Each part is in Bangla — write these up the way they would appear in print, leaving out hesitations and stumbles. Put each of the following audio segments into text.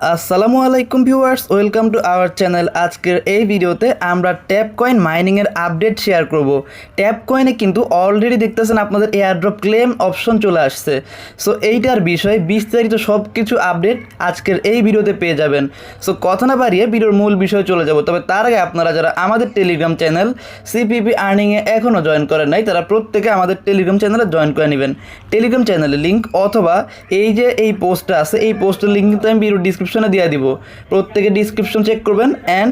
আসসালামু আলাইকুম viewers, welcome to our channel. আজকের এই ভিডিওতে আমরা ট্যাপ কয়েন মাইনিংয়ের আপডেট শেয়ার করব। ট্যাপ কয়েনে কিন্তু অলরেডি দেখতেছেন আপনাদের এয়ারড্রপ ক্লেম অপশন চলে আসছে। সো এইটার বিষয়ে বিস্তারিত সব কিছু আপডেট আজকের এই ভিডিওতে পেয়ে যাবেন। সো কথা না বাড়িয়ে ভিডিওর মূল বিষয়ে চলে যাব। তবে তার আগে আপনারা যারা আমাদের টেলিগ্রাম চ্যানেল সিপিপি আর্নিংয়ে এখনও জয়েন করেন নাই, তারা প্রত্যেকে আমাদের টেলিগ্রাম চ্যানেলে জয়েন করে নেবেন। টেলিগ্রাম চ্যানেলের লিঙ্ক অথবা এই যে এই পোস্টটা আছে, এই পোস্টের লিঙ্ক কিন্তু আমি ভিডিও ডিসক্রিপশনে দিয়ে দিব। প্রত্যেকে ডিসক্রিপশন চেক করবেন অ্যান্ড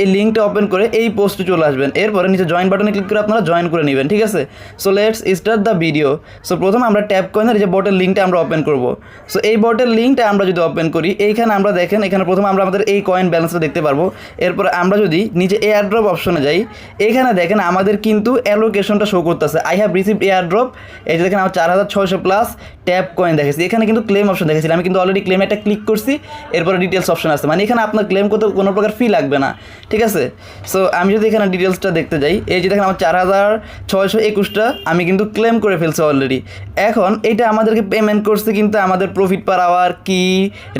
এই লিঙ্কটা ওপেন করে এই পোস্টে চলে আসবেন। এরপরে নিচে জয়েন বাটনে ক্লিক করে আপনারা জয়েন করে নেবেন, ঠিক আছে? So let's start the video. So প্রথমে আমরা ট্যাপ কয়েনের যে বটের লিঙ্কটা আমরা ওপেন করব। সো এই বটের লিঙ্কটা আমরা যদি ওপেন করি, এইখানে আমরা দেখেন এখানে প্রথমে আমরা আমাদের এই কয়েন ব্যালেন্সটা দেখতে পারবো। এরপরে আমরা যদি নিচে এয়ারড্রপ অপশনে যাই, এখানে দেখেন আমাদের কিন্তু অ্যালোকেশনটা শো করতেছে। I have received airdrop. এই যে দেখেন আমার 4600 প্লাস ট্যাপ কয়েন দেখেছি। এখানে কিন্তু ক্লেম অপশন দেখেছিলাম, আমি কিন্তু অলরেডি ক্লেম একটা ক্লিক করছি। এরপরে ডিটেলস অপশন আছে, মানে এখানে আপনার ক্লেম করতে কোনো প্রকার ফি লাগবে না, ঠিক আছে? সো আমি যদি এখানে ডিটেলসটা দেখতে যাই, এই যে দেখেন আমার 4621টা আমি কিন্তু ক্লেম করে ফেলছি অলরেডি। এখন এইটা আমাদেরকে পেমেন্ট করছে কিন্তু আমাদের প্রফিট পার আওয়ার, কি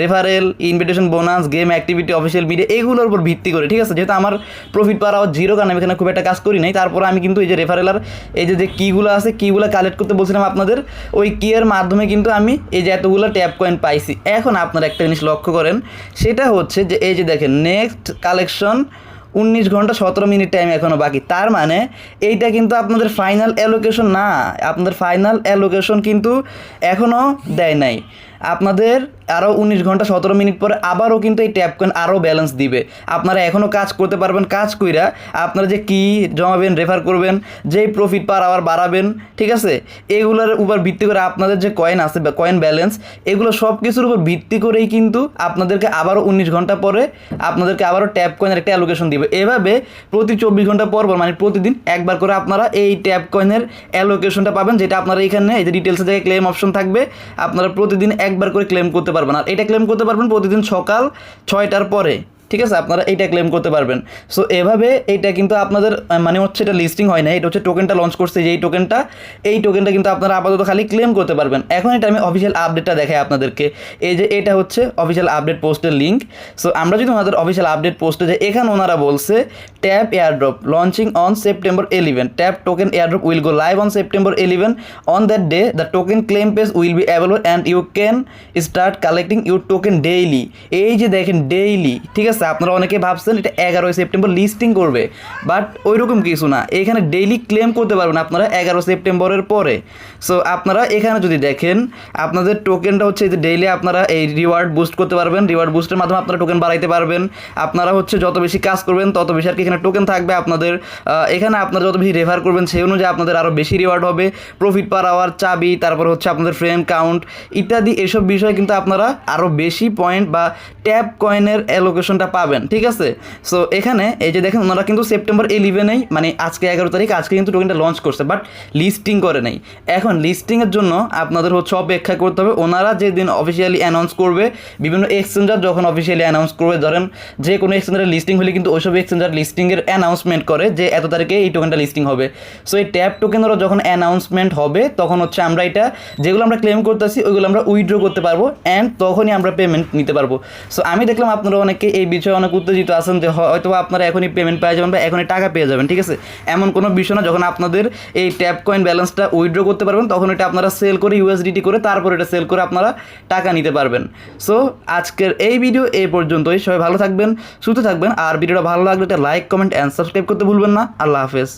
referral, invitation bonus, game activity, official media, এগুলোর উপর ভিত্তি করে, ঠিক আছে? যেহেতু আমার প্রফিট পার আওয়ার জিরো, কারণ আমি এখানে খুব একটা কাজ করি নাই, তারপরে আমি কিন্তু এই যে রেফারেল আর এই যে কিগুলো আছে, কিগুলো কালেক্ট করতে বলছিলাম আপনাদের, ওই কিয়ের মাধ্যমে কিন্তু আমি এই যে এতগুলো ট্যাপ কয়েন পাইছি। এখন আপনারা একটা জিনিস লক্ষ্য করেন, সেটা হচ্ছে যে এই যে দেখেন নেক্সট কালেকশন 19 ঘন্টা 17 মিনিট টাইম এখনও বাকি। তার মানে এইটা কিন্তু আপনাদের ফাইনাল অ্যালোকেশন না, আপনাদের ফাইনাল অ্যালোকেশন কিন্তু এখনও দেয় নাই। আপনাদের আরও 19 ঘন্টা 17 মিনিট পরে আবারও কিন্তু এই ট্যাপ কয়েন আরও ব্যালেন্স দিবে। আপনারা এখনও কাজ করতে পারবেন। কাজ কইরা আপনারা যে কি জমাবেন, রেফার করবেন, যেই প্রফিট পার আওয়ার বাড়াবেন, ঠিক আছে? এগুলোর উপর ভিত্তি করে আপনাদের যে কয়েন আছে বা কয়েন ব্যালেন্স, এগুলো সব কিছুর উপর ভিত্তি করেই কিন্তু আপনাদেরকে আবারও 19 ঘন্টা পরে আপনাদেরকে আবারও ট্যাপ কয়েনের একটা অ্যালোকেশন দিবে। এভাবে প্রতি 24 ঘন্টা পর পর, মানে প্রতিদিন একবার করে আপনারা এই ট্যাপ কয়েনের অ্যালোকেশনটা পাবেন, যেটা আপনারা এখানে এই যে ডিটেলসের জায়গায় ক্লেম অপশন থাকবে, আপনারা প্রতিদিন একবার করে ক্লেম করতে পারবেন। আর এটা ক্লেম করতে পারবেন প্রতিদিন সকাল 6টার পরে, ঠিক আছে? আপনারা এইটা ক্লেম করতে পারবেন। সো এভাবে এইটা কিন্তু আপনাদের মানে হচ্ছে এটা লিস্টিং হয় না, এটা হচ্ছে টোকেনটা লঞ্চ করছে যে এই টোকেনটা কিন্তু আপনারা আপাতত খালি ক্লেম করতে পারবেন। এখন এটা আমি অফিসিয়াল আপডেটটা দেখাই আপনাদেরকে। এই যে এটা হচ্ছে অফিসিয়াল আপডেট পোস্টের লিঙ্ক। সো আমরা যদি ওনাদের অফিসিয়াল আপডেট পোস্টে যাই, এখানে ওনারা বলছে tap airdrop launching on September 11, tap token airdrop will go live on September 11, on that day the token claim page will be available and you can start collecting your token daily. এই যে দেখেন ডেইলি, ঠিক আছে? আপনারা অনেকে ভাবছেন এটা 11 সেপ্টেম্বর লিস্টিং করবে, বাট ওইরকম কিছু না। এখানে ডেইলি ক্লেম করতে পারবেন আপনারা 11 সেপ্টেম্বরের পরে। সো আপনারা এখানে যদি দেখেন আপনাদের টোকেনটা হচ্ছে যে ডেইলি আপনারা এই রিওয়ার্ড বুস্ট করতে পারবেন। রিওয়ার্ড বুস্টের মাধ্যমে আপনারা টোকেন বাড়াইতে পারবেন। আপনারা হচ্ছে যত বেশি কাজ করবেন তত বেশি আর কি এখানে টোকেন থাকবে আপনাদের। এখানে আপনারা যত বেশি রেফার করবেন সেই অনুযায়ী আপনাদের আরও বেশি রিওয়ার্ড হবে। প্রফিট পার আওয়ার, চাবি, তারপর হচ্ছে আপনাদের ফ্রেন্ড কাউন্ট ইত্যাদি, এসব বিষয়ে কিন্তু আপনারা আরও বেশি পয়েন্ট বা ট্যাপ কয়েনের অ্যালোকেশনটা পাবেন, ঠিক আছে? সো এখানে এই যে দেখেন ওনারা কিন্তু September 11-এই, মানে আজকে 11 তারিখ, আজকে কিন্তু টোকেনটা লঞ্চ করছে, বাট লিস্টিং করে নাই। এখন লিস্টিংয়ের জন্য আপনাদের হচ্ছে অপেক্ষা করতে হবে। ওনারা যেদিন অফিসিয়ালি অ্যানাউন্স করবে, বিভিন্ন এক্সচেঞ্জার যখন অফিসিয়ালি অ্যানাউন্স করবে, ধরেন যে কোনো এক্সচেঞ্জারের লিস্টিং হলে কিন্তু ওইসব এক্সচেঞ্জার লিস্টিংয়ের অ্যানাউন্সমেন্ট করে যে এত তারিখে এই টোকেনটা লিস্টিং হবে। সো এই ট্যাপ টোকেনেরও যখন অ্যানাউন্সমেন্ট হবে, তখন হচ্ছে আমরা এটা যেগুলো আমরা ক্লেম করতেছি ওইগুলো আমরা উইথড্র করতে পারবো অ্যান্ড তখনই আমরা পেমেন্ট নিতে পারবো। সো আমি দেখলাম আপনারা অনেকে এই বিষয়ে অনেক উত্তেজিত আছেন যে হয়তো আপনারা এখনই পেমেন্ট পেয়ে যাবেন বা এখনই টাকা পেয়ে যাবেন, ঠিক আছে? এমন কোনো বিষয় না। যখন আপনাদের এই ট্যাপ কয়েন ব্যালেন্সটা উইথড্র করতে পারবেন, তখন এটা আপনারা সেল করে ইউএসডিটি করে তারপর এটা সেল করে আপনারা টাকা নিতে পারবেন। সো আজকের এই ভিডিও এই পর্যন্তই। সবাই ভালো থাকবেন, সুস্থ থাকবেন। আর ভিডিওটা ভালো লাগলে একটা লাইক, কমেন্ট অ্যান্ড সাবস্ক্রাইব করতে ভুলবেন না। আল্লাহ হাফেজ।